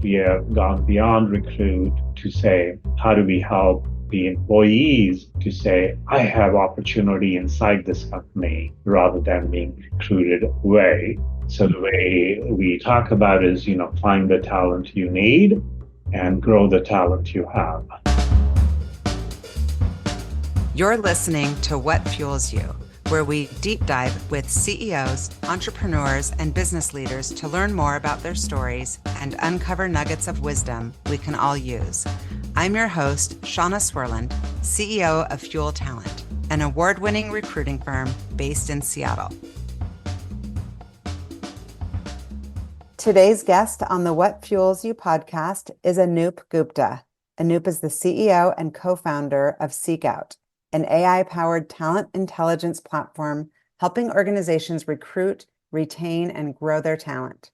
We have gone beyond recruit to say, how do we help the employees to say, I have opportunity inside this company rather than being recruited away. So the way we talk about is, find the talent you need and grow the talent you have. You're listening to What Fuels You, where we deep dive with CEOs, entrepreneurs, and business leaders to learn more about their stories and uncover nuggets of wisdom we can all use. I'm your host, Shauna Swerland, CEO of Fuel Talent, an award-winning recruiting firm based in Seattle. Today's guest on the What Fuels You podcast is Anoop Gupta. Anoop is the CEO and co-founder of SeekOut, an AI-powered talent intelligence platform helping organizations recruit, retain, and grow their talent.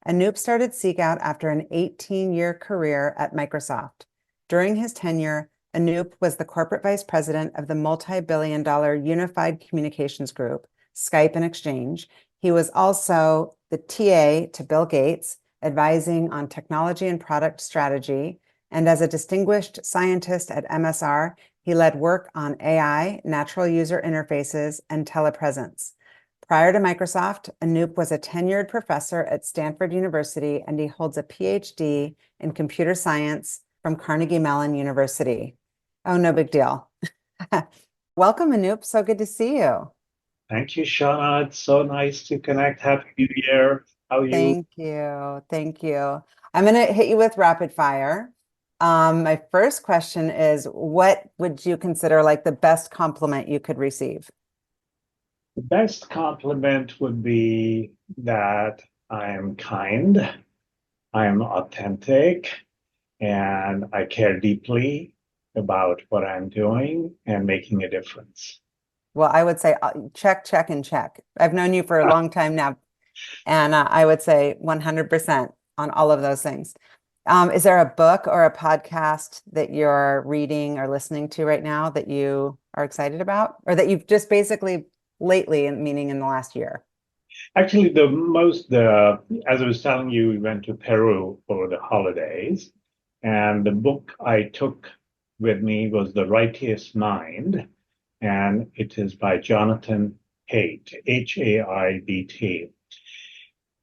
Anoop started SeekOut after an 18-year career at Microsoft. During his tenure, Anoop was the corporate vice president of the multibillion-dollar unified communications group, Skype Exchange. He was also the TA to Bill Gates, advising on technology and product strategy. And as a distinguished scientist at MSR, he led work on AI, natural user interfaces, and telepresence. Prior to Microsoft, Anoop was a tenured professor at Stanford University, and he holds a Ph.D. in computer science from Carnegie Mellon University. Oh, no big deal. Welcome, Anoop. So good to see you. Thank you, Shauna. It's so nice to connect. Happy New Year. How are you? Thank you. Thank you. I'm going to hit you with rapid fire. My first question is, what would you consider like the best compliment you could receive? The best compliment would be that I am kind, I am authentic, and I care deeply about what I'm doing and making a difference. Well, I would say check, check, and check. I've known you for a long time now, and I would say 100% on all of those things. Is there a book or a podcast that you're reading or listening to right now that you are excited about, or that you've just basically lately, meaning in the last year? Actually, as I was telling you, we went to Peru for the holidays, and the book I took with me was The Righteous Mind, and it is by Jonathan Haidt, Haidt.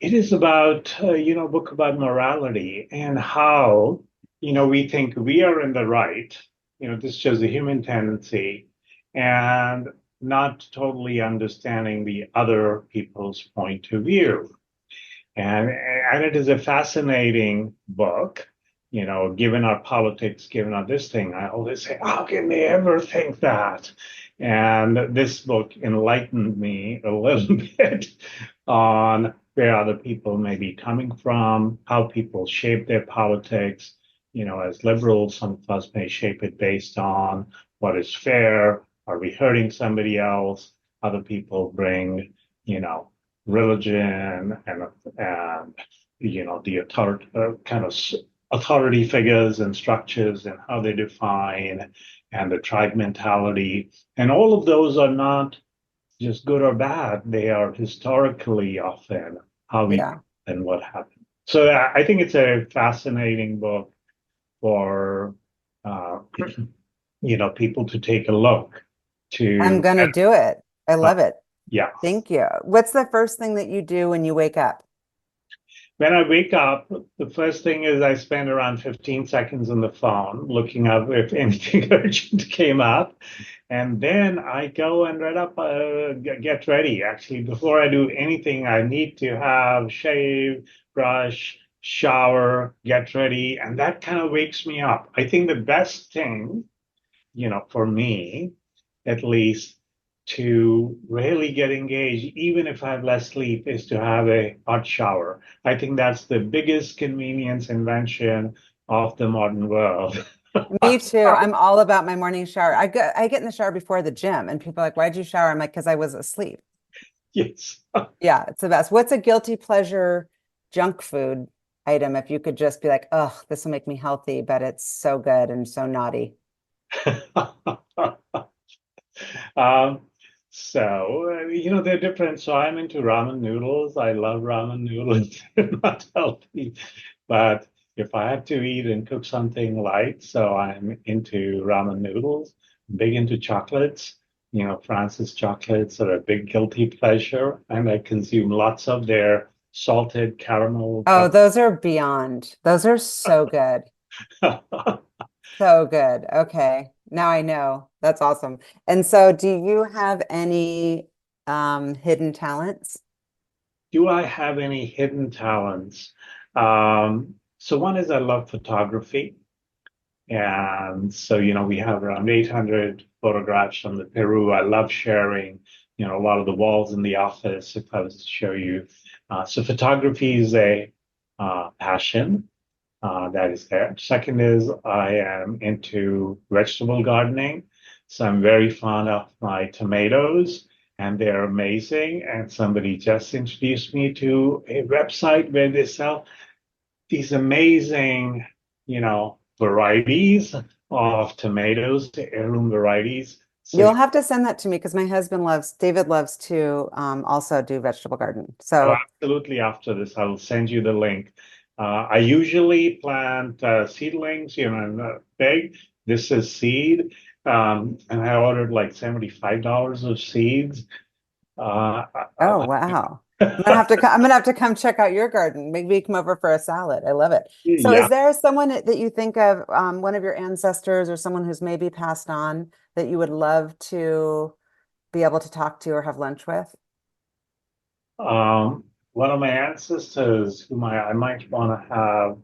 It is about, a book about morality and how, we think we are in the right. This shows a human tendency and not totally understanding the other people's point of view. And it is a fascinating book, given our politics, given our this thing. I always say, how can they ever think that? And this book enlightened me a little bit on where other people may be coming from, how people shape their politics. As liberals, some of us may shape it based on what is fair. Are we hurting somebody else? Other people bring, religion and the authority figures and structures and how they define and the tribe mentality. And all of those are not just good or bad. They are historically often how we and what happened. So I think it's a fascinating book for people to take a look to. I'm gonna do it. I love it. Yeah. Thank you. What's the first thing that you do when you wake up? When I wake up, the first thing is I spend around 15 seconds on the phone looking up if anything urgent came up. And then I go and get ready. Actually, before I do anything, I need to have shave, brush, shower, get ready. And that kind of wakes me up. I think the best thing, for me, at least, to really get engaged, even if I have less sleep, is to have a hot shower. I think that's the biggest convenience invention of the modern world. Me too. I'm all about my morning shower. I get in the shower before the gym, and people are like, why'd you shower? I'm like, because I was asleep. Yes. Yeah, it's the best. What's a guilty pleasure junk food item if you could just be like, oh, this will make me healthy, but it's so good and so naughty? They're different. So I'm into ramen noodles. I love ramen noodles. They're not healthy, but if I have to eat and cook something light, so I'm into ramen noodles, big into chocolates. France's chocolates are a big guilty pleasure, and I consume lots of their salted caramel. Oh, those are beyond. Those are so good. So good. Okay. Now I know. That's awesome. And so do you have any hidden talents? Do I have any hidden talents? So one is I love photography. And so, we have around 800 photographs from the Peru. I love sharing, a lot of the walls in the office if I was to show you. So photography is a passion that is there. Second is I am into vegetable gardening. So I'm very fond of my tomatoes and they're amazing. And somebody just introduced me to a website where they sell these amazing, varieties of tomatoes, heirloom varieties. So, You'll have to send that to me because my husband David loves to also do vegetable garden. oh, So, absolutely, after this, I will send you the link. I usually plant seedlings, in a big. This is seed. And I ordered like $75 of seeds. Uh, oh wow. I'm gonna have to come check out your garden. Maybe come over for a salad. I love it. So yeah. is there someone that you think of, one of your ancestors or someone who's maybe passed on that you would love to be able to talk to or have lunch with? One of my ancestors whom I might want to have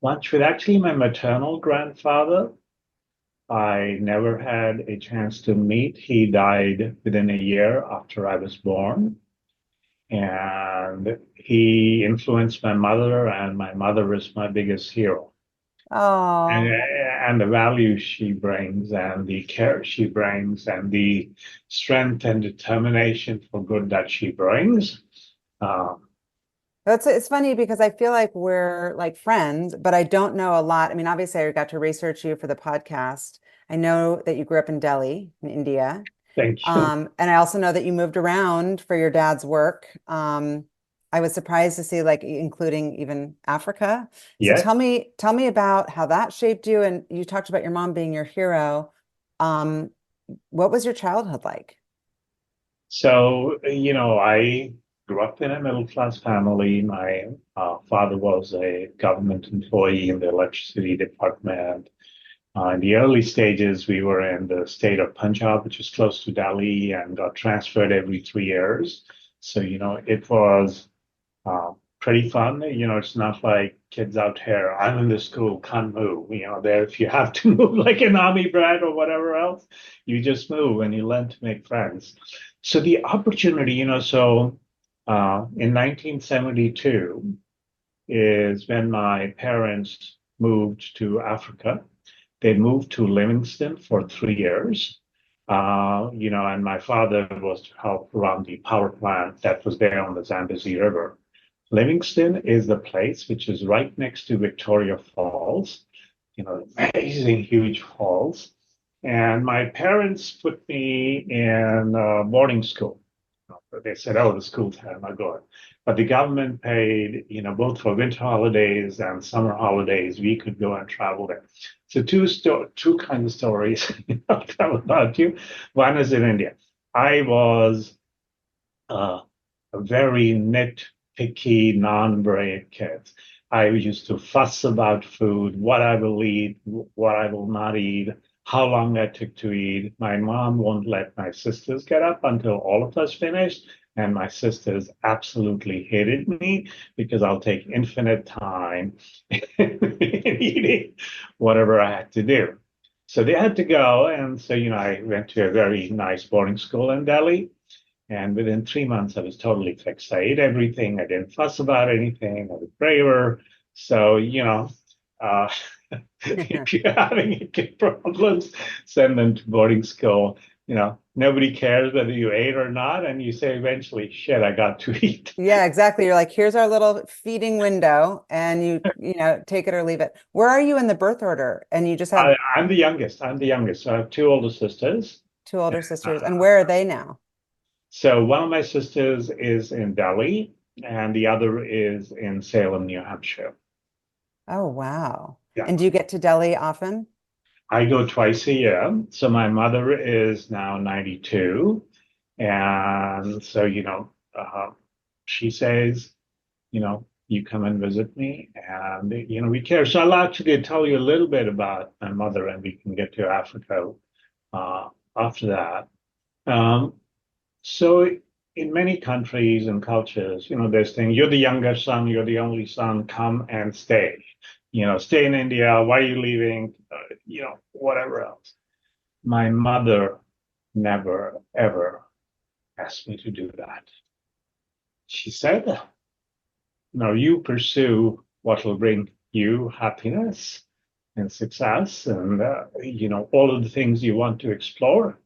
lunch with, actually my maternal grandfather. I never had a chance to meet. He died within a year after I was born. And he influenced my mother, and my mother is my biggest hero. And, Oh, and the value she brings, and the care she brings, and the strength and determination for good that she brings. Um, it's funny because I feel like we're like friends, but I don't know a lot. I mean, obviously I got to research you for the podcast. I know that you grew up in Delhi, in India. thank you. And I also know that you moved around for your dad's work. I was surprised to see like including even Africa. So Yeah. tell me about how that shaped you. And you talked about your mom being your hero. Um, what was your childhood like? So, I grew up in a middle class family. My father was a government employee in the electricity department. In the early stages, we were in the state of Punjab, which is close to Delhi, and got transferred every 3 years. So, it was pretty fun. It's not like kids out here, I'm in the school, can't move. There, if you have to move like an army brat or whatever else, you just move and you learn to make friends. So the opportunity, in 1972 is when my parents moved to Africa. They moved to Livingston for 3 years. And my father was to help run the power plant that was there on the Zambezi River. Livingston is the place which is right next to Victoria Falls, amazing huge falls. And my parents put me in boarding school. They said, oh, the school's are not good. But the government paid, both for winter holidays and summer holidays, we could go and travel there. So two kinds of stories I'll tell about you. One is in India. I was uh, a very nitpicky, non-brave kid. I used to fuss about food, what I will eat, what I will not eat, how long I took to eat. My mom won't let my sisters get up until all of us finished. And my sisters absolutely hated me because I'll take infinite time in eating whatever I had to do. So they had to go. And so, I went to a very nice boarding school in Delhi. And within 3 months, I was totally fixed. I ate everything. I didn't fuss about anything. I was braver. So, uh, if you're having kid problems, send them to boarding school. Nobody cares whether you ate or not. And you say eventually, shit, I got to eat. Yeah, exactly. You're like, here's our little feeding window, and take it or leave it. Where are you in the birth order? And you just have I'm the youngest. I'm the youngest. So I have two older sisters. two older sisters. And Uh, where are they now? so one of my sisters is in Delhi, and the other is in Salem, New Hampshire. Oh, wow. Yeah. And do you get to Delhi often? I go twice a year. So my mother is now 92. And so, she says, you come and visit me and, we care. So I'll actually tell you a little bit about my mother and we can get to Africa after that. Um, so in many countries and cultures, there's thing, you're the younger son, you're the only son, come and stay. Stay in India. Why are you leaving? Whatever else. My mother never, ever asked me to do that. She said, no, you pursue what will bring you happiness and success and, all of the things you want to explore.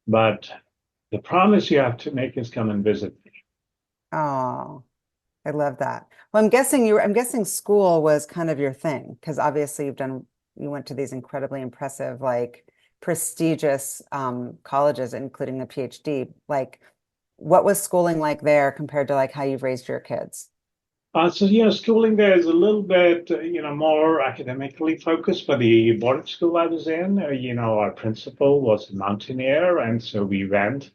But the promise you have to make is come and visit me. Oh, I love that. Well, I'm guessing school was kind of your thing because obviously you went to these incredibly impressive, like prestigious colleges, including the PhD. Like, what was schooling like there compared to like how you've raised your kids? Schooling there is a little bit, more academically focused. For the boarding school I was in, our principal was a mountaineer, and so we went,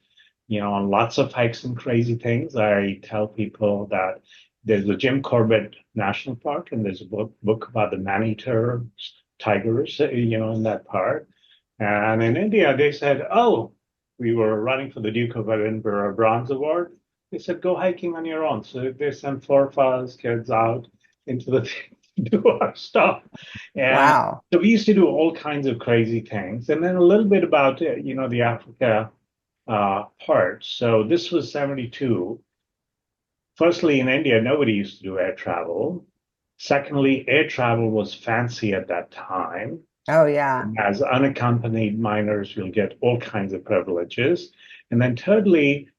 on lots of hikes and crazy things. I tell people that there's a Jim Corbett National Park, and there's a book about the man-eater tigers, in that park. And in India, they said, "Oh, we were running for the Duke of Edinburgh Bronze Award." They said, go hiking on your own. So they sent four of us kids out into the thing to do our stuff. And Wow. so we used to do all kinds of crazy things. And then a little bit about, the Africa part. So this was 72. Firstly, in India, nobody used to do air travel. Secondly, air travel was fancy at that time. Oh, yeah. As unaccompanied minors, you'll get all kinds of privileges. And then thirdly,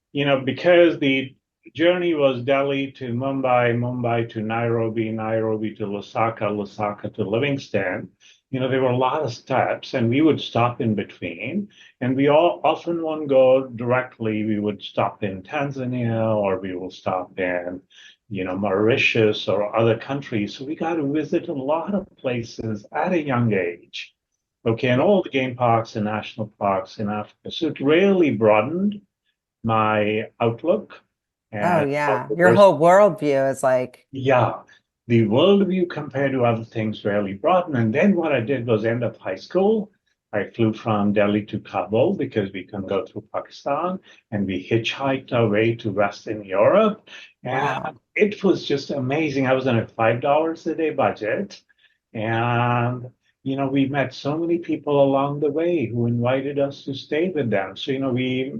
because the journey was Delhi to Mumbai, Mumbai to Nairobi, Nairobi to Lusaka, Lusaka to Livingston, there were a lot of steps and we would stop in between. And we all often won't go directly. We would stop in Tanzania or we will stop in, Mauritius or other countries. So we got to visit a lot of places at a young age. Okay, and all the game parks and national parks in Africa. So it really broadened my outlook. Oh, And yeah. Your whole worldview is like, yeah, the worldview compared to other things really broadened. And then what I did was end of high school. I flew from Delhi to Kabul because we couldn't go through Pakistan, and we hitchhiked our way to Western Europe. wow. And it was just amazing. I was on a $5 a day budget. And, we met so many people along the way who invited us to stay with them. So, we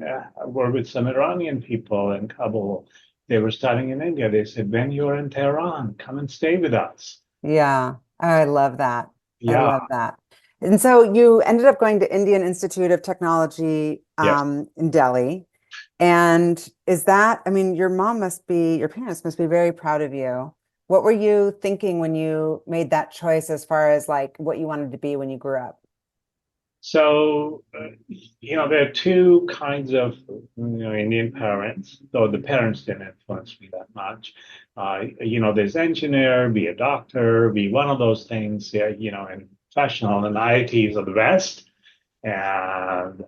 were with some Iranian people in Kabul. They were studying in India. They said, when you're in Tehran, come and stay with us. Yeah. Oh, I love that. I Yeah. love that. And so you ended up going to Indian Institute of Technology Yes. in Delhi. And I mean, your parents must be very proud of you. What were you thinking when you made that choice as far as like what you wanted to be when you grew up? So, there are two kinds of, Indian parents, though the parents didn't influence me that much. There's engineer, be a doctor, be one of those things, yeah, and professional, and IITs are the best. And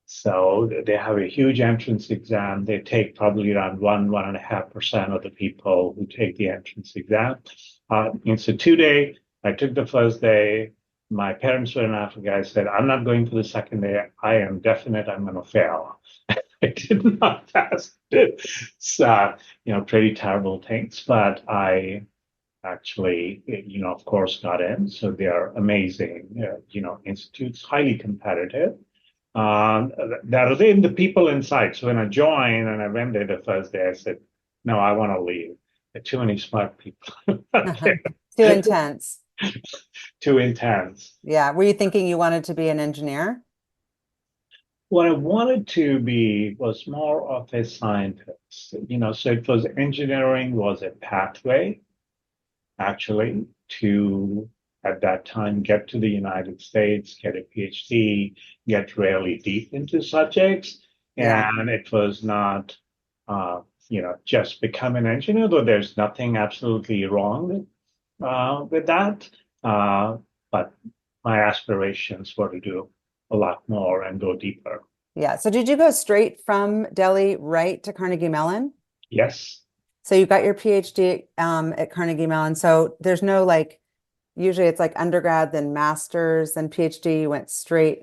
so they have a huge entrance exam. They take probably around 1.5% of the people who take the entrance exam. It's a 2 day. I took the first day. My parents were in Africa. I said, I'm not going for the second day. I am definite I'm going to fail. I did not pass it. So, pretty terrible things, but I actually, of course, got in. So they are amazing, institutes, highly competitive. That are in the people inside. So when I joined and I went there the first day, I said, no, I want to leave. There are too many smart people. Too intense. Too intense. Yeah. Were you thinking you wanted to be an engineer? What I wanted to be was more of a scientist, so it was engineering was a pathway actually to at that time get to the United States, get a PhD, get really deep into subjects. Yeah. And it was not, just become an engineer, though there's nothing absolutely wrong with that. But my aspirations were to do a lot more and go deeper. Yeah. So did you go straight from Delhi right to Carnegie Mellon? Yes. So you got your PhD at Carnegie Mellon. So there's no like, usually it's like undergrad, then master's, then PhD. You went straight.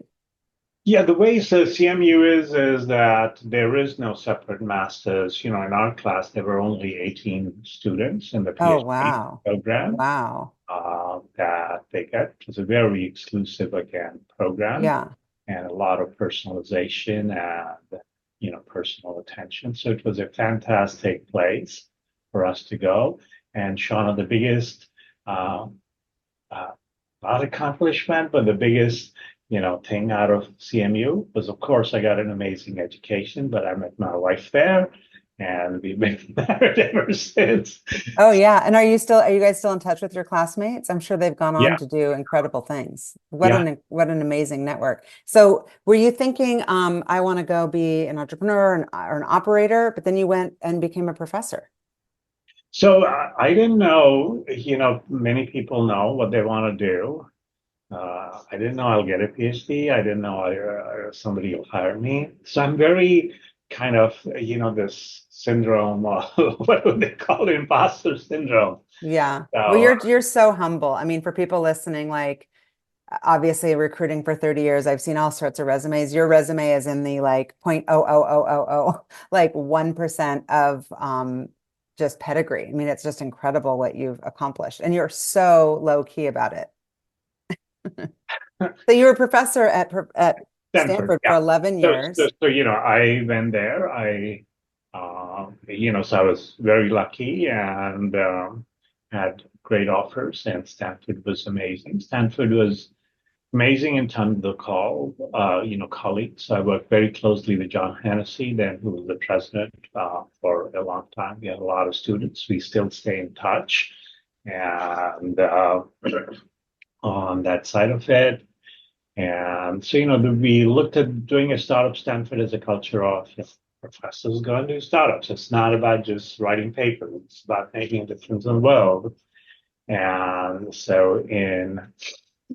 Yeah, the way the CMU is that there is no separate masters. In our class, there were only 18 students in the Oh, PhD wow. program Wow. that they get. It was a very exclusive, again, program Yeah. and a lot of personalization and, personal attention. So it was a fantastic place for us to go. And Shauna, the biggest, uh, uh, not accomplishment, but the biggest, thing out of CMU was, of course, I got an amazing education, but I met my wife there, and we've been married ever since. Oh, yeah. And are you guys still in touch with your classmates? I'm sure they've gone on Yeah, to do incredible things. yeah. What an amazing network. So were you thinking, I want to go be an entrepreneur or an operator, but then you went and became a professor? So I didn't know, many people know what they want to do. I didn't know I'll get a PhD. I didn't know somebody will hire me. So I'm very kind of, this syndrome, what would they call it? Imposter syndrome. Yeah. Well, So you're so humble. I mean, for people listening, like obviously recruiting for 30 years, I've seen all sorts of resumes. Your resume is in the like 0.00000, like 1% of just pedigree. I mean, it's just incredible what you've accomplished. And you're so low key about it. So you were a professor at Stanford, Stanford for yeah. 11 years. I went there. So I was very lucky and had great offers, and Stanford was amazing. Stanford was amazing in terms of the colleagues. I worked very closely with John Hennessy, then who was the president for a long time. We had a lot of students. We still stay in touch, and on that side of it. And so, we looked at doing a startup Stanford as a culture of professors go and do startups. It's not about just writing papers, it's about making a difference in the world. And so in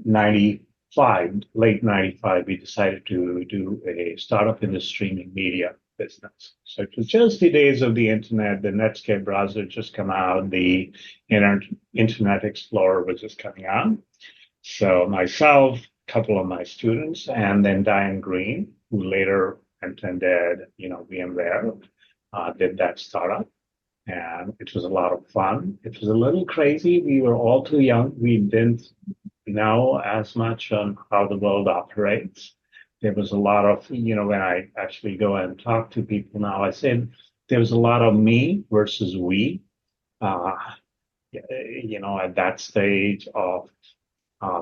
95, late 95, we decided to do a startup in the streaming media business. So it was just the days of the internet, the Netscape browser had just come out, the Internet Explorer was just coming out. So myself, a couple of my students, and then Diane Green, who later attended, VMware, did that startup. And it was a lot of fun. It was a little crazy. We were all too young. We didn't know as much on how the world operates. There was a lot of, when I actually go and talk to people now, I said there was a lot of me versus we. Uh, at that stage of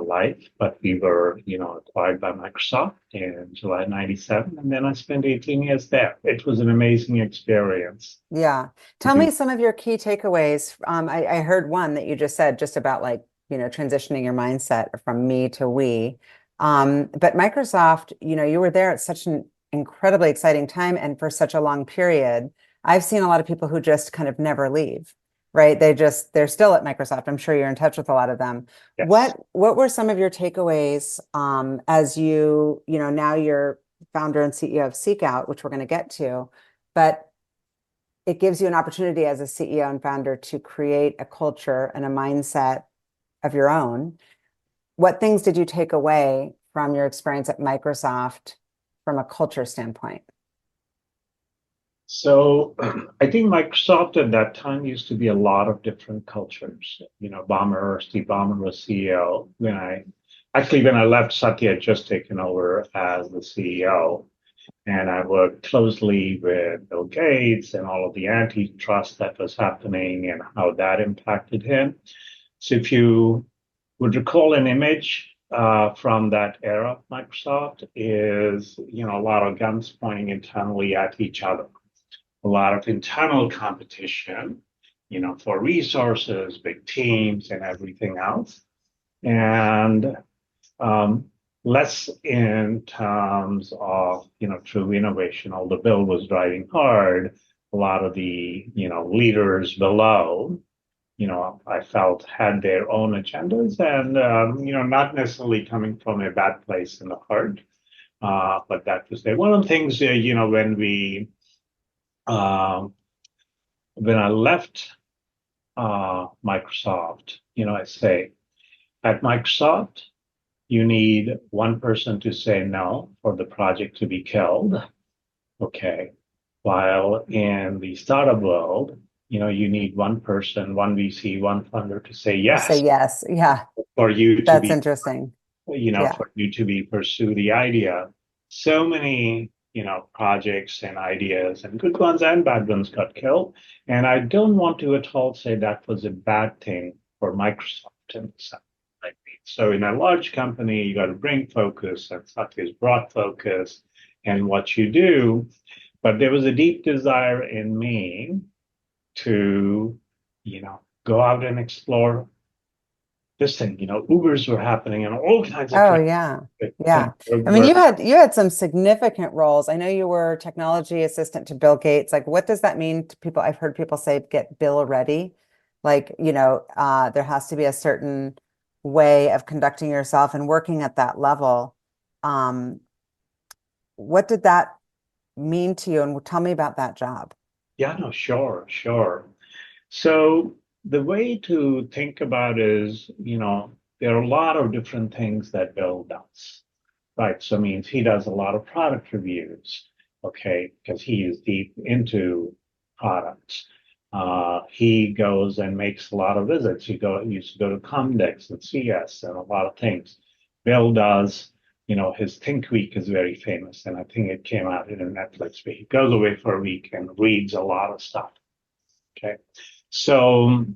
life, but we were, acquired by Microsoft in July 97. And then I spent 18 years there. It was an amazing experience. Yeah. Tell me some of your key takeaways. I heard one that you just said just about like, transitioning your mindset from me to we. But Microsoft, you were there at such an incredibly exciting time and for such a long period. I've seen a lot of people who just kind of never leave, right? They're still at Microsoft. I'm sure you're in touch with a lot of them. Yes. What were some of your takeaways as now you're founder and CEO of SeekOut, which we're going to get to, but it gives you an opportunity as a CEO and founder to create a culture and a mindset of your own. What things did you take away from your experience at Microsoft from a culture standpoint? So I think Microsoft at that time used to be a lot of different cultures. Steve Ballmer was CEO. When I left, Satya had just taken over as the CEO. And I worked closely with Bill Gates and all of the antitrust that was happening and how that impacted him. So if you would recall an image from that era of Microsoft is, a lot of guns pointing internally at each other, a lot of internal competition, for resources, big teams and everything else. And less in terms of, true innovation, although Bill was driving hard, a lot of the, leaders below I felt had their own agendas and, not necessarily coming from a bad place in the heart. But that was there. One of the things, uh, when I left Microsoft, I say at Microsoft, you need one person to say no for the project to be killed. Okay. While in the startup world, you need one person, one VC, one funder to say To say yes yes. Yeah. for you to That's be, interesting. Yeah. pursue the idea. So many, projects and ideas and good ones and bad ones got killed. And I don't want to at all say that was a bad thing for Microsoft in the sense. So in a large company, you got to bring focus and such as broad focus and what you do. But there was a deep desire in me to, go out and explore this thing. Ubers were happening and all kinds of Oh crazy yeah. things Yeah. I mean, were you had some significant roles. I know you were technology assistant to Bill Gates. Like, what does that mean to people? I've heard people say get Bill ready. Like, there has to be a certain way of conducting yourself and working at that level. Um, what did that mean to you? And tell me about that job. Yeah, no, sure, sure. So the way to think about is, there are a lot of different things that Bill does, right? So it means he does a lot of product reviews, okay, because he is deep into products. He goes and makes a lot of visits. He used to go to Comdex and CS and a lot of things. Bill does, his Think Week is very famous, and I think it came out in a Netflix. But he goes away for a week and reads a lot of stuff. Okay. So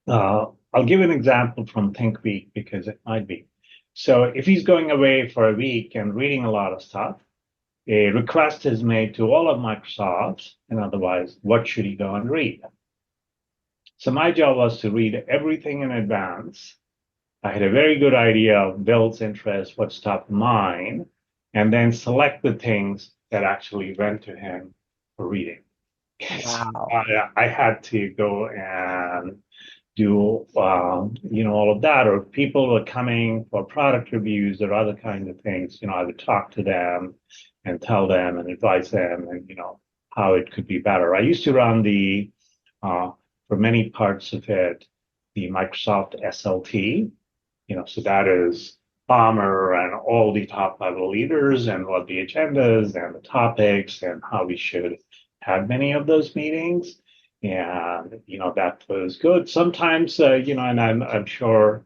I'll give an example from Think Week because it might be. So if he's going away for a week and reading a lot of stuff, a request is made to all of Microsoft, and otherwise, what should he go and read? So my job was to read everything in advance. I had a very good idea of Bill's interest, what's top of mind, and then select the things that actually went to him for reading. So Wow. I had to go and do all of that, or if people were coming for product reviews or other kinds of things, I would talk to them and tell them and advise them and how it could be better. I used to run for many parts of it, the Microsoft SLT, so that is Palmer and all the top level leaders and what the agendas and the topics and how we should have many of those meetings. And, that was good. Sometimes, and I'm sure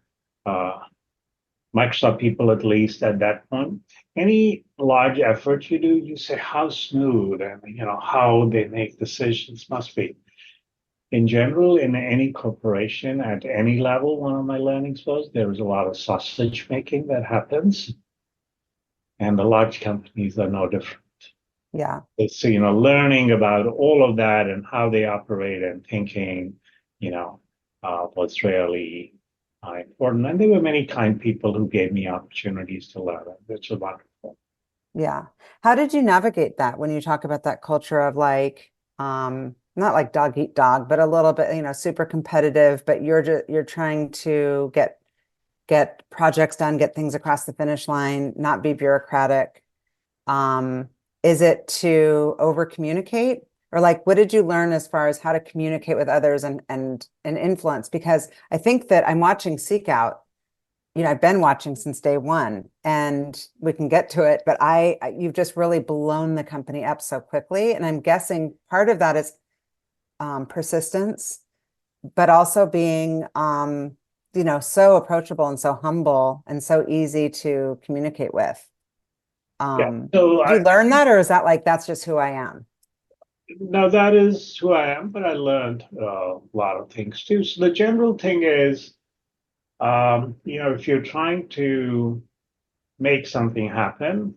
Microsoft people, at least at that point, any large effort you do, you say how smooth and, how they make decisions must be. In general, in any corporation at any level, one of my learnings was there was a lot of sausage making that happens, and the large companies are no different. Yeah. So, learning about all of that and how they operate and thinking, was really important. And there were many kind people who gave me opportunities to learn, which was wonderful. Yeah. How did you navigate that when you talk about that culture of like, not like dog eat dog, but a little bit, super competitive, but you're trying to get projects done, get things across the finish line, not be bureaucratic. Um, is it to over communicate? Or like what did you learn as far as how to communicate with others and influence? Because I think that I'm watching Seek Out, I've been watching since day one and we can get to it, but you've just really blown the company up so quickly. And I'm guessing part of that is persistence, but also being, so approachable and so humble and so easy to communicate with. Yeah. So Did you learn that, or is that like, that's just who I am? now that is who I am, but I learned a lot of things too. So the general thing is, if you're trying to make something happen,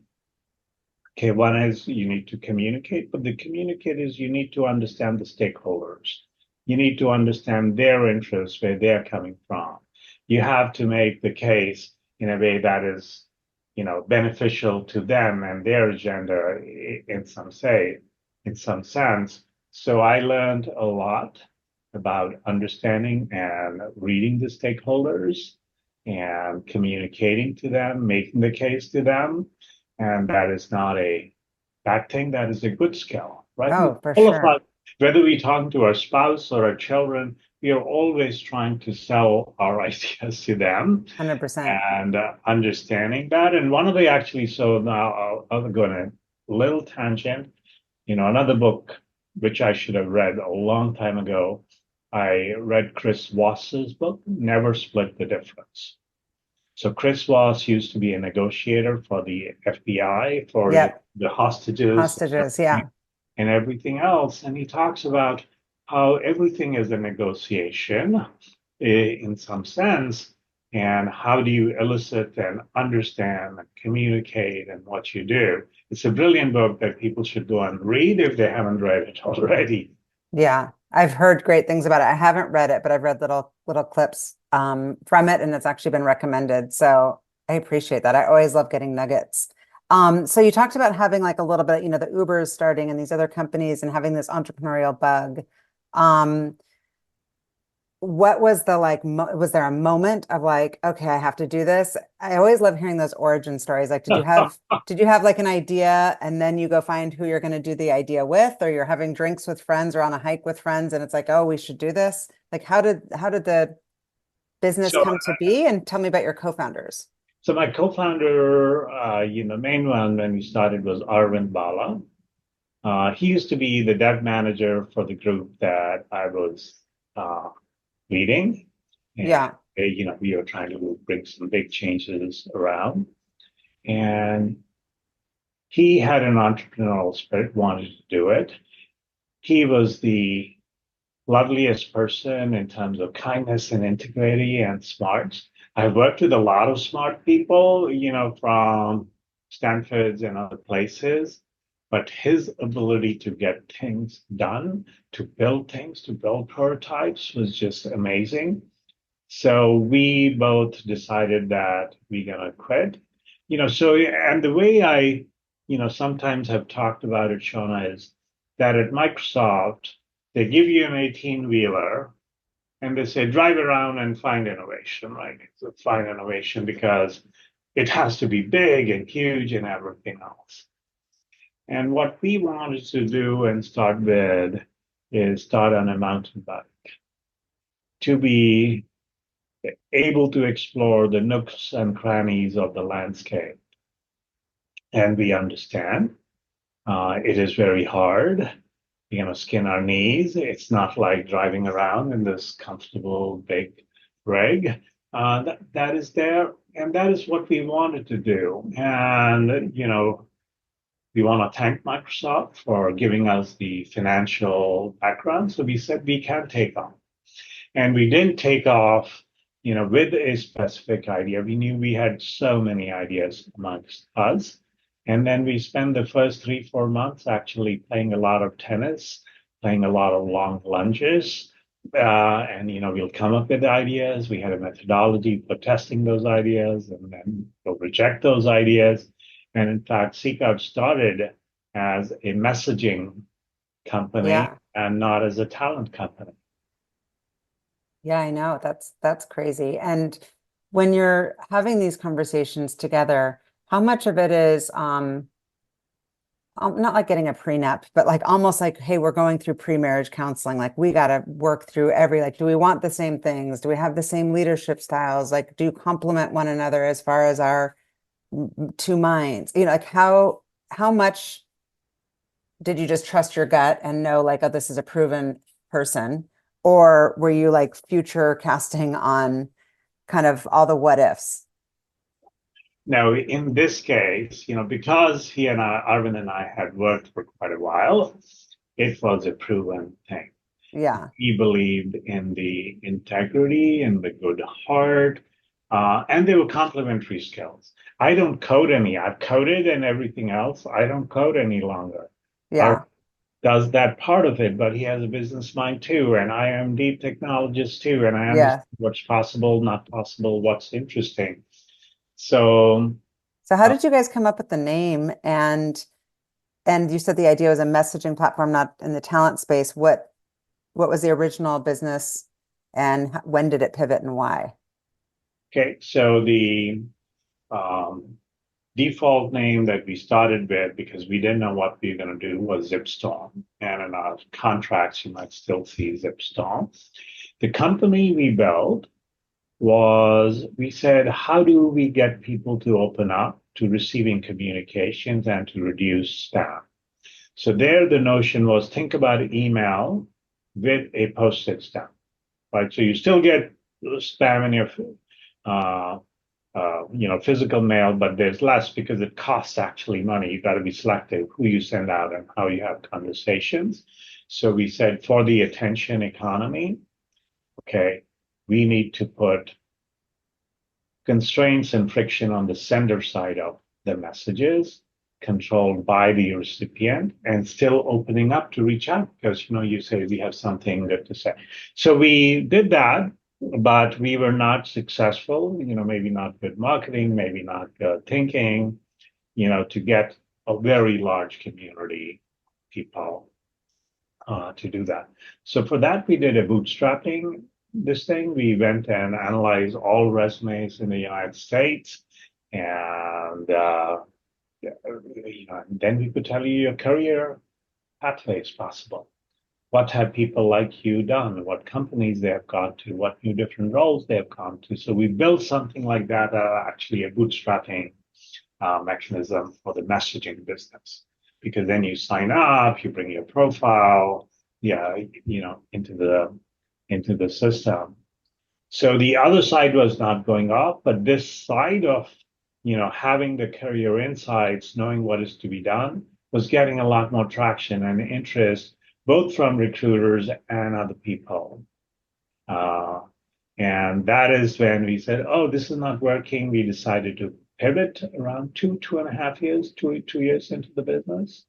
okay, one is you need to communicate, but the communicate is you need to understand the stakeholders. You need to understand their interests, where they're coming from. You have to make the case in a way that is, beneficial to them and their agenda in some sense. So I learned a lot about understanding and reading the stakeholders and communicating to them, making the case to them. And that is not a bad thing. That is a good skill, right? Oh, for All of sure. us, whether we're talking to our spouse or our children, we are always trying to sell our ideas to them 100%. and understanding that. And one of the actually, so now I'll go on a little tangent. Another book which I should have read a long time ago. I read Chris Voss's book, Never Split the Difference. So Chris Voss used to be a negotiator for the FBI for Yep. the hostages Hostages. Yeah. and everything else. And he talks about how everything is a negotiation in some sense. And how do you elicit and understand and communicate and what you do? It's a brilliant book that people should go and read if they haven't read it already. Yeah. I've heard great things about it. I haven't read it, but I've read little clips from it, and it's actually been recommended. So I appreciate that. I always love getting nuggets. So you talked about having like a little bit, the Ubers starting and these other companies and having this entrepreneurial bug. What was the was there a moment of like, okay, I have to do this? I always love hearing those origin stories. Like, did you have like an idea and then you go find who you're going to do the idea with, or you're having drinks with friends or on a hike with friends and it's like, oh, we should do this? Like, how did the business So, come to be? And tell me about your co-founders. so my co-founder, main one when we started was Arvind Bala. He used to be the dev manager for the group that I was leading. And, Yeah. we were trying to bring some big changes around. And he had an entrepreneurial spirit, wanted to do it. He was the loveliest person in terms of kindness and integrity and smarts. I've worked with a lot of smart people, from Stanford's and other places, but his ability to get things done, to build things, to build prototypes was just amazing. So we both decided that we're gonna quit. And the way I, sometimes have talked about it, Shona, is that at Microsoft, they give you an 18-wheeler and they say, drive around and find innovation, right? So find innovation because it has to be big and huge and everything else. And what we wanted to do and start with is start on a mountain bike to be able to explore the nooks and crannies of the landscape. And we understand it is very hard, skin our knees. It's not like driving around in this comfortable big rig. That is there, and that is what we wanted to do. And, we want to thank Microsoft for giving us the financial background. So we said we can take off. And we didn't take off, with a specific idea. We knew we had so many ideas amongst us. And then we spent the first 3, 4 months actually playing a lot of tennis, playing a lot of long lunges. And, we'll come up with ideas. We had a methodology for testing those ideas, and then we'll reject those ideas. And in fact, SeekOut started as a messaging company Yeah. and not as a talent company. Yeah, I know. That's crazy. And when you're having these conversations together, how much of it is not like getting a prenup, but like almost like, hey, we're going through pre-marriage counseling. Like we got to work through like, do we want the same things? Do we have the same leadership styles? Like, do you complement one another as far as our two minds? Like how much did you just trust your gut and know like, oh, this is a proven person? Or were you like future casting on kind of all the what ifs? Now, in this case, because Arvind and I had worked for quite a while, it was a proven thing. Yeah. He believed in the integrity and the good heart, and they were complementary skills. I don't code any. I've coded and everything else. I don't code any longer. Yeah. Does that part of it, but he has a business mind too, and I am deep technologist too, and I Yeah. understand what's possible, not possible, what's interesting. So So how did you guys come up with the name? And you said the idea was a messaging platform, not in the talent space. What was the original business and when did it pivot and why? Okay, so the default name that we started with, because we didn't know what we were going to do, was Zipstorm. And in our contracts, you might still see Zipstorm. The company we built was, we said, how do we get people to open up to receiving communications and to reduce spam? So there, the notion was, think about email with a postage stamp, right? So you still get spam in your physical mail, but there's less because it costs actually money. You got to be selective who you send out and how you have conversations. So we said for the attention economy, okay, we need to put constraints and friction on the sender side of the messages controlled by the recipient and still opening up to reach out because, you say we have something good to say. So we did that, but we were not successful, maybe not good marketing, maybe not good thinking, to get a very large community of people to do that. So for that, we did a bootstrapping this thing. We went and analyzed all resumes in the United States, and then we could tell you your career pathway is possible. What have people like you done? What companies they have gone to? What new different roles they have gone to? So we built something like that, actually a bootstrapping mechanism for the messaging business. Because then you sign up, you bring your profile, into the system. So the other side was not going up, but this side of, having the career insights, knowing what is to be done, was getting a lot more traction and interest, both from recruiters and other people. And that is when we said, oh, this is not working. We decided to pivot around 2.5 years, two years into the business.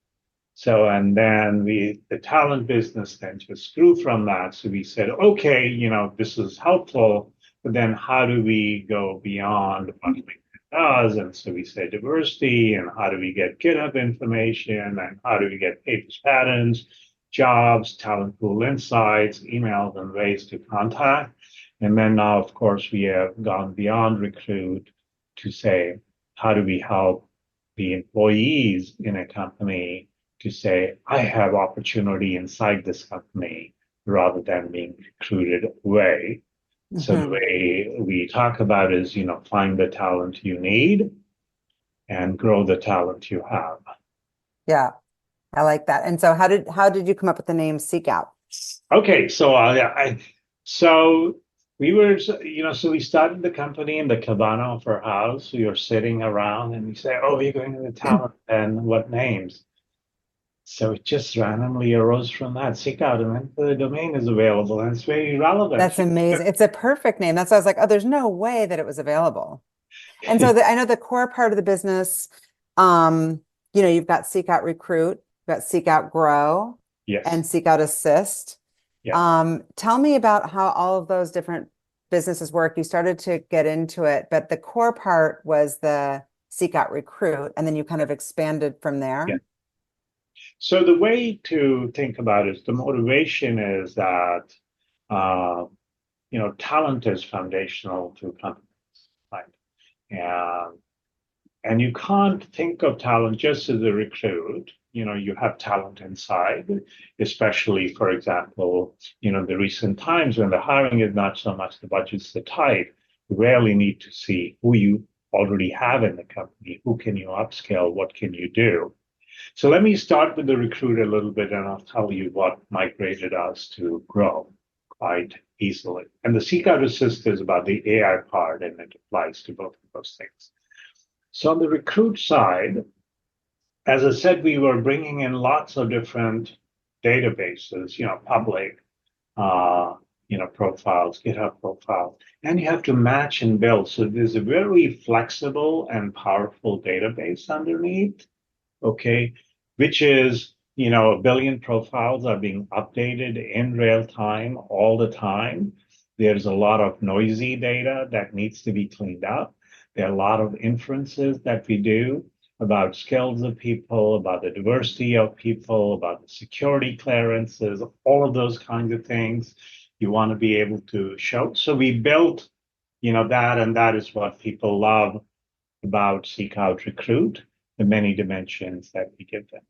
So, and then the talent business then just grew from that. So we said, okay, this is helpful, but then how do we go beyond what LinkedIn does? And so we say diversity, and how do we get GitHub information, and how do we get papers, patterns, jobs, talent pool insights, emails, and ways to contact. And then now, of course, we have gone beyond recruit to say, how do we help the employees in a company to say, I have opportunity inside this company rather than being recruited away. Mm-hmm. So the way we talk about is, find the talent you need and grow the talent you have. Yeah, I like that. And so how did you come up with the name SeekOut? Okay, so we were, so we started the company in the cabana of our house. We were sitting around and we say, oh, you're going to the talent and what names? So it just randomly arose from that. SeekOut, and then the domain is available, and it's very relevant. That's amazing. It's a perfect name. That's why I was like, oh, there's no way that it was available. And so I know the core part of the business, you've got SeekOut Recruit, you've got SeekOut Grow, yes, and SeekOut Assist. Yeah. Tell me about how all of those different businesses work. You started to get into it, but the core part was the SeekOut Recruit, and then you kind of expanded from there. Yeah. So the way to think about it, the motivation is that, talent is foundational to companies, right? And you can't think of talent just as a recruit. You have talent inside, especially, for example, the recent times when the hiring is not so much the budgets are tight. You rarely need to see who you already have in the company. Who can you upscale? What can you do? So let me start with the recruit a little bit, and I'll tell you what migrated us to grow quite easily. And the SeekOut Assist is about the AI part, and it applies to both of those things. So on the recruit side, as I said, we were bringing in lots of different databases, public, profiles, GitHub profiles, and you have to match and build. So there's a very flexible and powerful database underneath. Okay, which is, 1 billion profiles are being updated in real time all the time. There's a lot of noisy data that needs to be cleaned up. There are a lot of inferences that we do about skills of people, about the diversity of people, about the security clearances, all of those kinds of things you want to be able to show. So we built, that, and that is what people love about SeekOut Recruit, the many dimensions that we give them.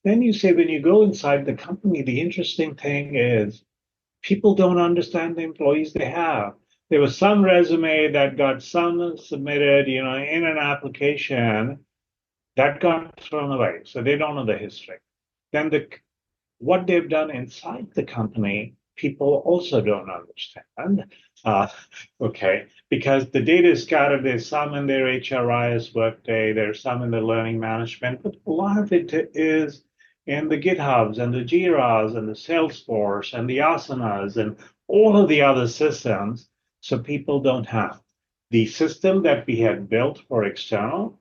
Then you say when you go inside the company, the interesting thing is people don't understand the employees they have. There was some resume that got some submitted, in an application that got thrown away. So they don't know the history. Then what they've done inside the company, people also don't understand. Okay, because the data is scattered. There's some in their HRIS workday, there's some in the learning management, but a lot of it is in the GitHubs and the Jiras and the Salesforce and the Asanas and all of the other systems. So people don't have the system that we had built for external,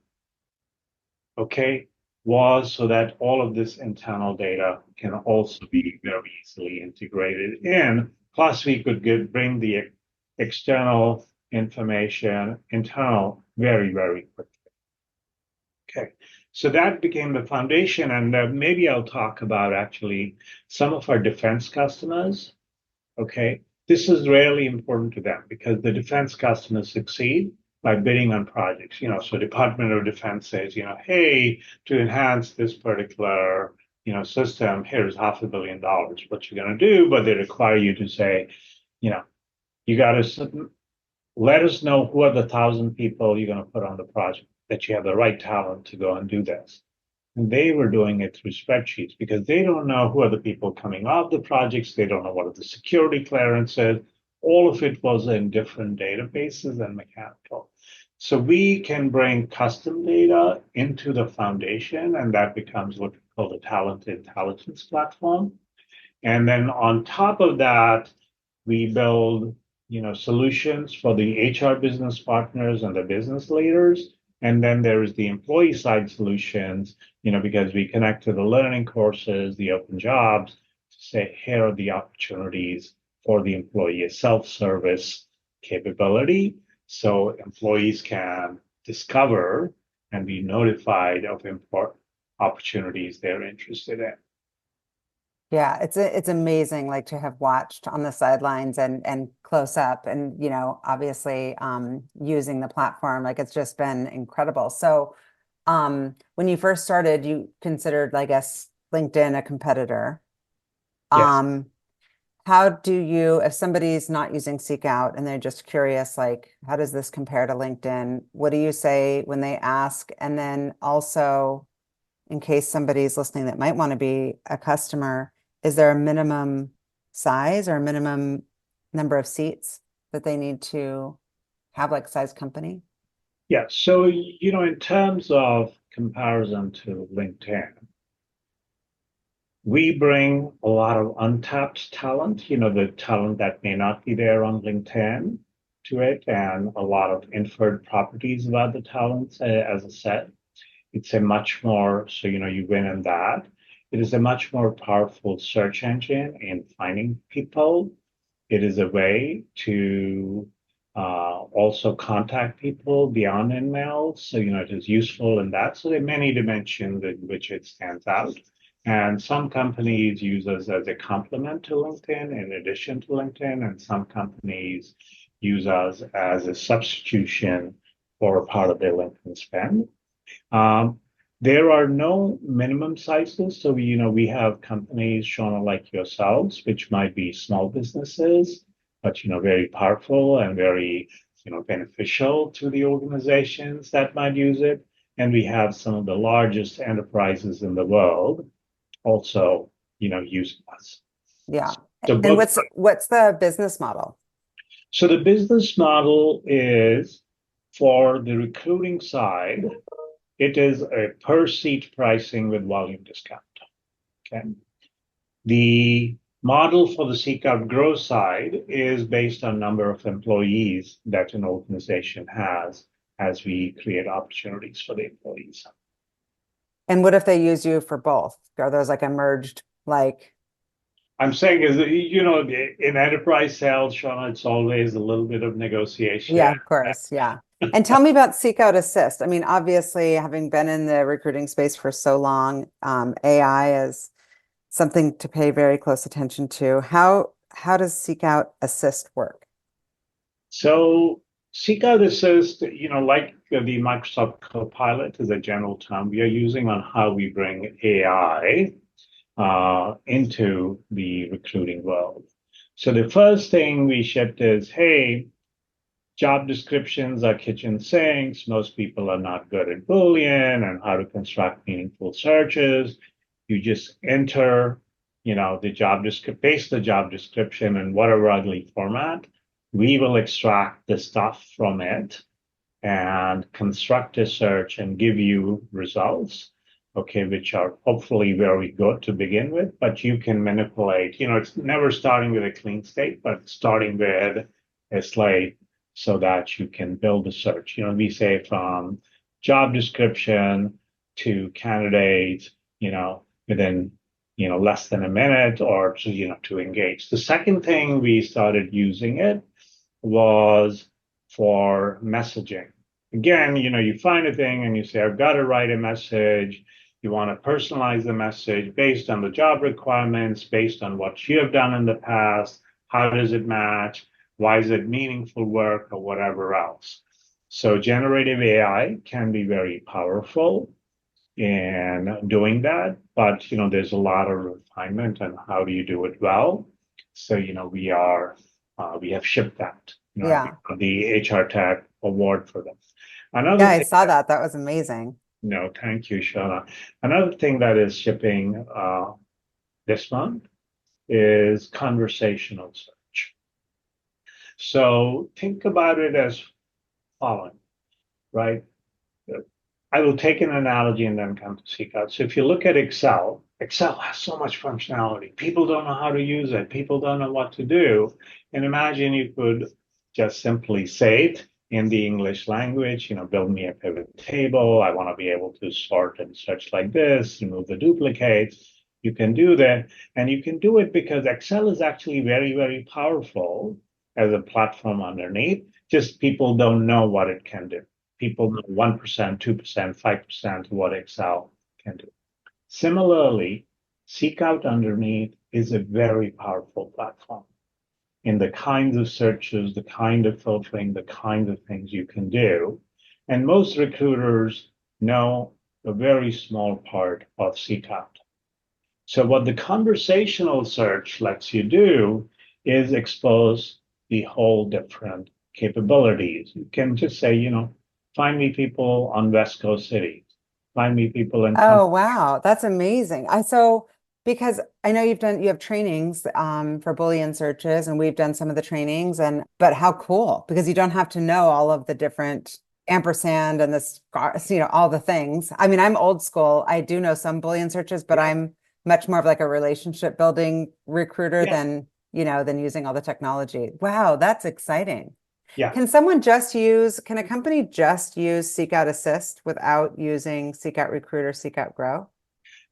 okay, was so that all of this internal data can also be very easily integrated in. Plus, we could bring the external information internal very, very quickly. Okay, so that became the foundation, and maybe I'll talk about actually some of our defense customers. Okay, this is really important to them because the defense customers succeed by bidding on projects. So Department of Defense says, hey, to enhance this particular, system, here's $500 million. What you're going to do, but they require you to say, you got to let us know who are the 1,000 people you're going to put on the project, that you have the right talent to go and do this. And they were doing it through spreadsheets because they don't know who are the people coming off the projects. They don't know what are the security clearances. All of it was in different databases and mechanical. So we can bring custom data into the foundation, and that becomes what we call the talent intelligence platform. And then on top of that, we build, solutions for the HR business partners and the business leaders. And then there is the employee side solutions, because we connect to the learning courses, the open jobs, to say, here are the opportunities for the employee, a self-service capability. So employees can discover and be notified of important opportunities they're interested in. Yeah, it's amazing, like to have watched on the sidelines and close up, and obviously using the platform, like it's just been incredible. So when you first started, you considered, I guess, LinkedIn a competitor. Yes. How do you, if somebody's not using SeekOut and they're just curious, like, how does this compare to LinkedIn? What do you say when they ask? And then also, in case somebody's listening that might want to be a customer, is there a minimum size or a minimum number of seats that they need to have, like size company? Yeah. So, in terms of comparison to LinkedIn, we bring a lot of untapped talent, the talent that may not be there on LinkedIn to it, and a lot of inferred properties about the talents as a set. It's a much more, so, you win in that. It is a much more powerful search engine in finding people. It is a way to also contact people beyond emails. So, it is useful in that. So there are many dimensions in which it stands out. And some companies use us as a complement to LinkedIn in addition to LinkedIn, and some companies use us as a substitution for a part of their LinkedIn spend. There are no minimum sizes. So, we have companies, Shauna, like yourselves, which might be small businesses, but, very powerful and very, beneficial to the organizations that might use it. And we have some of the largest enterprises in the world also, using us. Yeah. So And both. what's the business model? So the business model is for the recruiting side, it is a per seat pricing with volume discount. Okay. The model for the SeekOut Grow side is based on number of employees that an organization has as we create opportunities for the employees. And what if they use you for both? Are those like a merged, like? I'm saying is, in enterprise sales, Shauna, it's always a little bit of negotiation. Yeah, of course. Yeah. And tell me about SeekOut Assist. I mean, obviously, having been in the recruiting space for so long, AI is something to pay very close attention to. How does SeekOut Assist work? So SeekOut Assist, like the Microsoft Copilot is a general term we are using on how we bring AI into the recruiting world. So the first thing we shipped is, hey, job descriptions are kitchen sinks. Most people are not good at Boolean and how to construct meaningful searches. You just enter, the job description, paste the job description in whatever ugly format. We will extract the stuff from it and construct a search and give you results, okay, which are hopefully very good to begin with, but you can manipulate. It's never starting with a clean state, but starting with a slate so that you can build a search. We say from job description to candidates, within less than a minute or to engage. The second thing we started using it was for messaging. Again, you find a thing and you say, I've got to write a message. You want to personalize the message based on the job requirements, based on what you have done in the past. How does it match? Why is it meaningful work or whatever else? So generative AI can be very powerful in doing that, but there's a lot of refinement on how do you do it well. So we have shipped that. We Yeah. got the HR Tech award for them. Yeah, Another I thing saw that, that. That was amazing. no, thank you, Shana. Another thing that is shipping this month is conversational search. So think about it as following, right? I will take an analogy and then come to SeekOut. So if you look at Excel, Excel has so much functionality. People don't know how to use it. People don't know what to do. And imagine you could just simply say it in the English language, build me a pivot table. I want to be able to sort and search like this, remove the duplicates. You can do that. And you can do it because Excel is actually very, very powerful as a platform underneath. Just people don't know what it can do. People know 1%, 2%, 5% what Excel can do. Similarly, SeekOut underneath is a very powerful platform in the kinds of searches, the kind of filtering, the kinds of things you can do. And most recruiters know a very small part of SeekOut. So what the conversational search lets you do is expose the whole different capabilities. You can just say, find me people on West Coast cities, find me people in Oh, wow. That's amazing. Because I know you have trainings for Boolean searches and we've done some of the trainings but how cool because you don't have to know all of the different ampersand and this, all the things. I mean, I'm old school. I do know some Boolean searches, but yeah, I'm much more of like a relationship building recruiter yeah, than using all the technology. Wow, that's exciting. yeah. Can a company just use Seek Out Assist without using Seek Out Recruit or Seek Out Grow?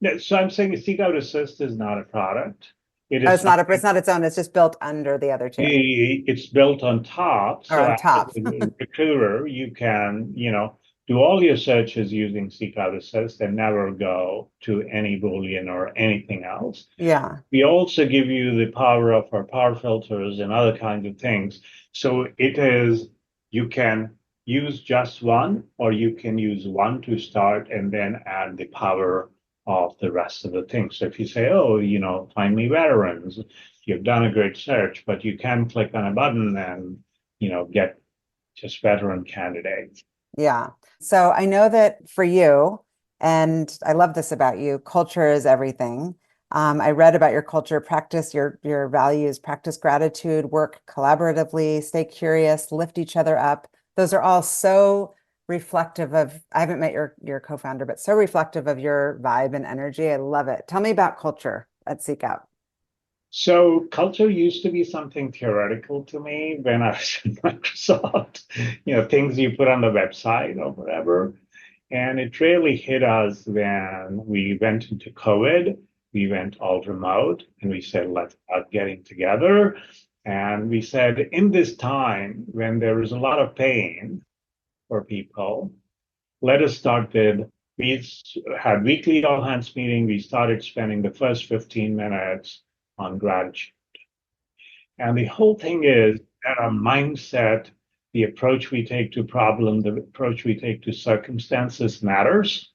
No, so I'm saying SeekOut Assist is not a product. It Oh, is it's something. not its own, it's just built under the other two It's built on top. or So on as top. a recruiter, you can, do all your searches using SeekOut Assist and never go to any Boolean or anything else. Yeah. We also give you the power of our power filters and other kinds of things. So you can use just one, or you can use one to start and then add the power of the rest of the things. So if you say, oh, find me veterans, you've done a great search, but you can click on a button and, get just veteran candidates. Yeah. So I know that for you, and I love this about you, culture is everything. I read about your culture, practice your values, practice gratitude, work collaboratively, stay curious, lift each other up. Those are all so reflective of, I haven't met your co-founder, but so reflective of your vibe and energy. I love it. Tell me about culture at Seek Out. So culture used to be something theoretical to me when I was in Microsoft, things you put on the website or whatever. And it really hit us when we went into COVID we went all remote and we said, let's start getting together. And we said, in this time when there is a lot of pain for people, let us start with, we had weekly all hands meeting. We started spending the first 15 minutes on gratitude. And the whole thing is that our mindset, the approach we take to problem, the approach we take to circumstances matters.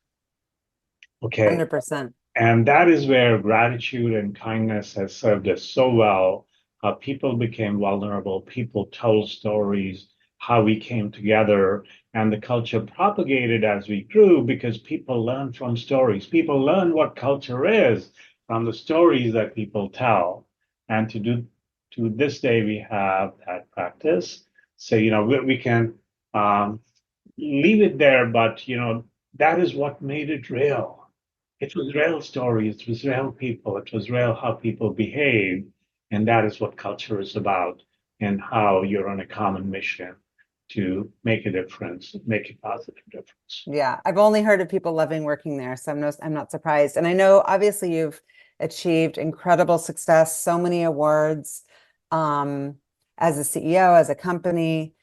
Okay. 100%. And that is where gratitude and kindness has served us so well. How people became vulnerable, people told stories, how we came together, and the culture propagated as we grew because people learn from stories. People learn what culture is from the stories that people tell. And to this day, we have that practice. So, we can leave it there, but, that is what made it real. It was real stories, it was real people, it was real how people behave. And that is what culture is about, and how you're on a common mission to make a difference, make a positive difference. Yeah, I've only heard of people loving working there, so I'm not surprised. And I know obviously you've achieved incredible success, so many awards as a CEO, as a company,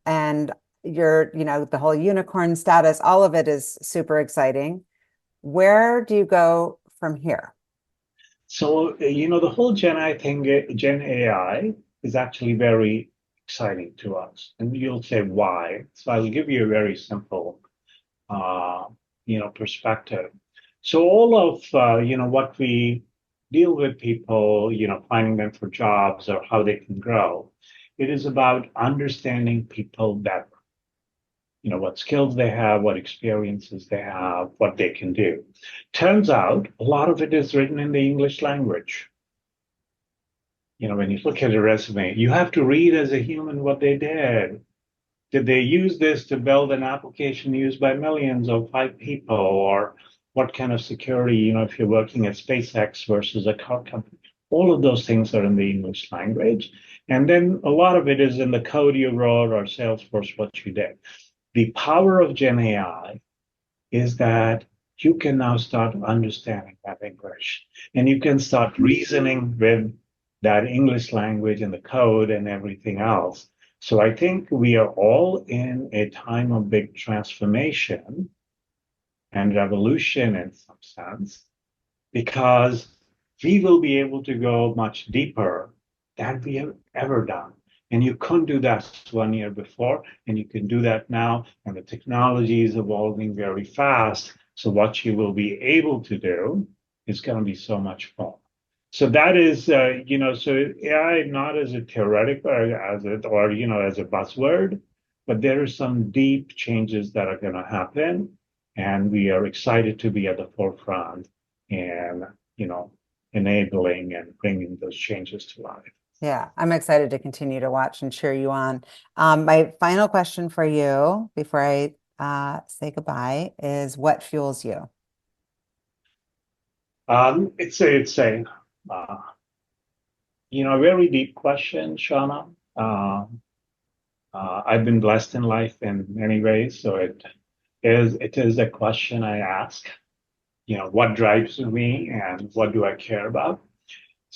and the whole unicorn status, all of it is super exciting. Where do you go from here? So, the whole Gen AI thing, Gen AI is actually very exciting to us. And you'll say why. So I'll give you a very simple, perspective. So all of, what we deal with people, finding them for jobs or how they can grow, it is about understanding people better. What skills they have, what experiences they have, what they can do. Turns out a lot of it is written in the English language. When you look at a resume, you have to read as a human what they did. Did they use this to build an application used by millions of 5 people? Or what kind of security, if you're working at SpaceX versus a car company? All of those things are in the English language. And then a lot of it is in the code you wrote or Salesforce, what you did. The power of Gen AI is that you can now start understanding that English, and you can start reasoning with that English language and the code and everything else. So I think we are all in a time of big transformation and revolution in some sense, because we will be able to go much deeper than we have ever done. And you couldn't do that 1 year before, and you can do that now. And the technology is evolving very fast. So what you will be able to do is going to be so much fun. So that is, so AI not as a theoretical as a buzzword, but there are some deep changes that are going to happen, and we are excited to be at the forefront and enabling and bringing those changes to life. Yeah, I'm excited to continue to watch and cheer you on. My final question for you before I say goodbye is, what fuels you? It's a very deep question, Shauna. I've been blessed in life in many ways, so it is a question I ask. What drives me and what do I care about?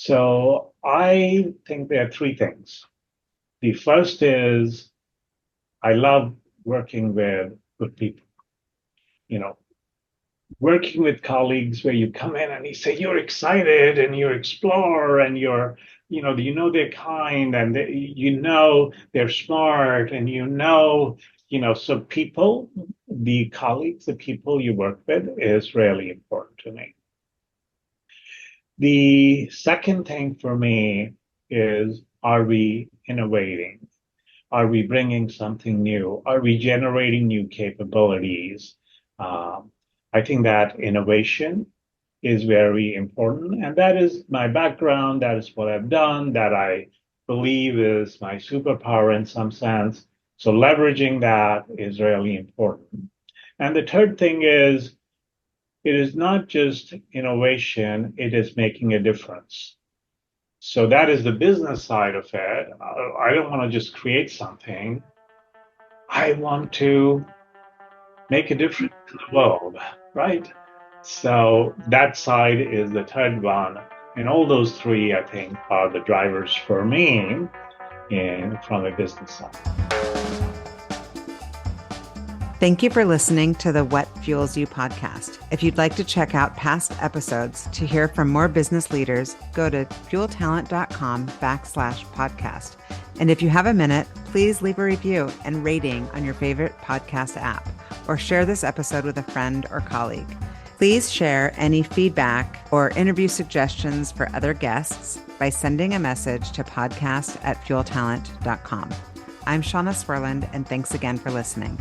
So I think there are 3 things. The first is I love working with good people. Working with colleagues where you come in and you say you're excited and you explore and they're kind and they're smart and so people, the colleagues, the people you work with is really important to me. The second thing for me is, are we innovating? Are we bringing something new? Are we generating new capabilities? I think that innovation is very important. And that is my background. That is what I've done. That I believe is my superpower in some sense. So leveraging that is really important. And the third thing is, it is not just innovation, it is making a difference. So that is the business side of it. I don't want to just create something. I want to make a difference in the world, right? So that side is the third one. And all those three, I think, are the drivers for me from a business side. Thank you for listening to the What Fuels You podcast. If you'd like to check out past episodes to hear from more business leaders, go to fueltalent.com/podcast. And if you have a minute, please leave a review and rating on your favorite podcast app, or share this episode with a friend or colleague. Please share any feedback or interview suggestions for other guests by sending a message to podcast@fueltalent.com. I'm Shauna Swerland, and thanks again for listening.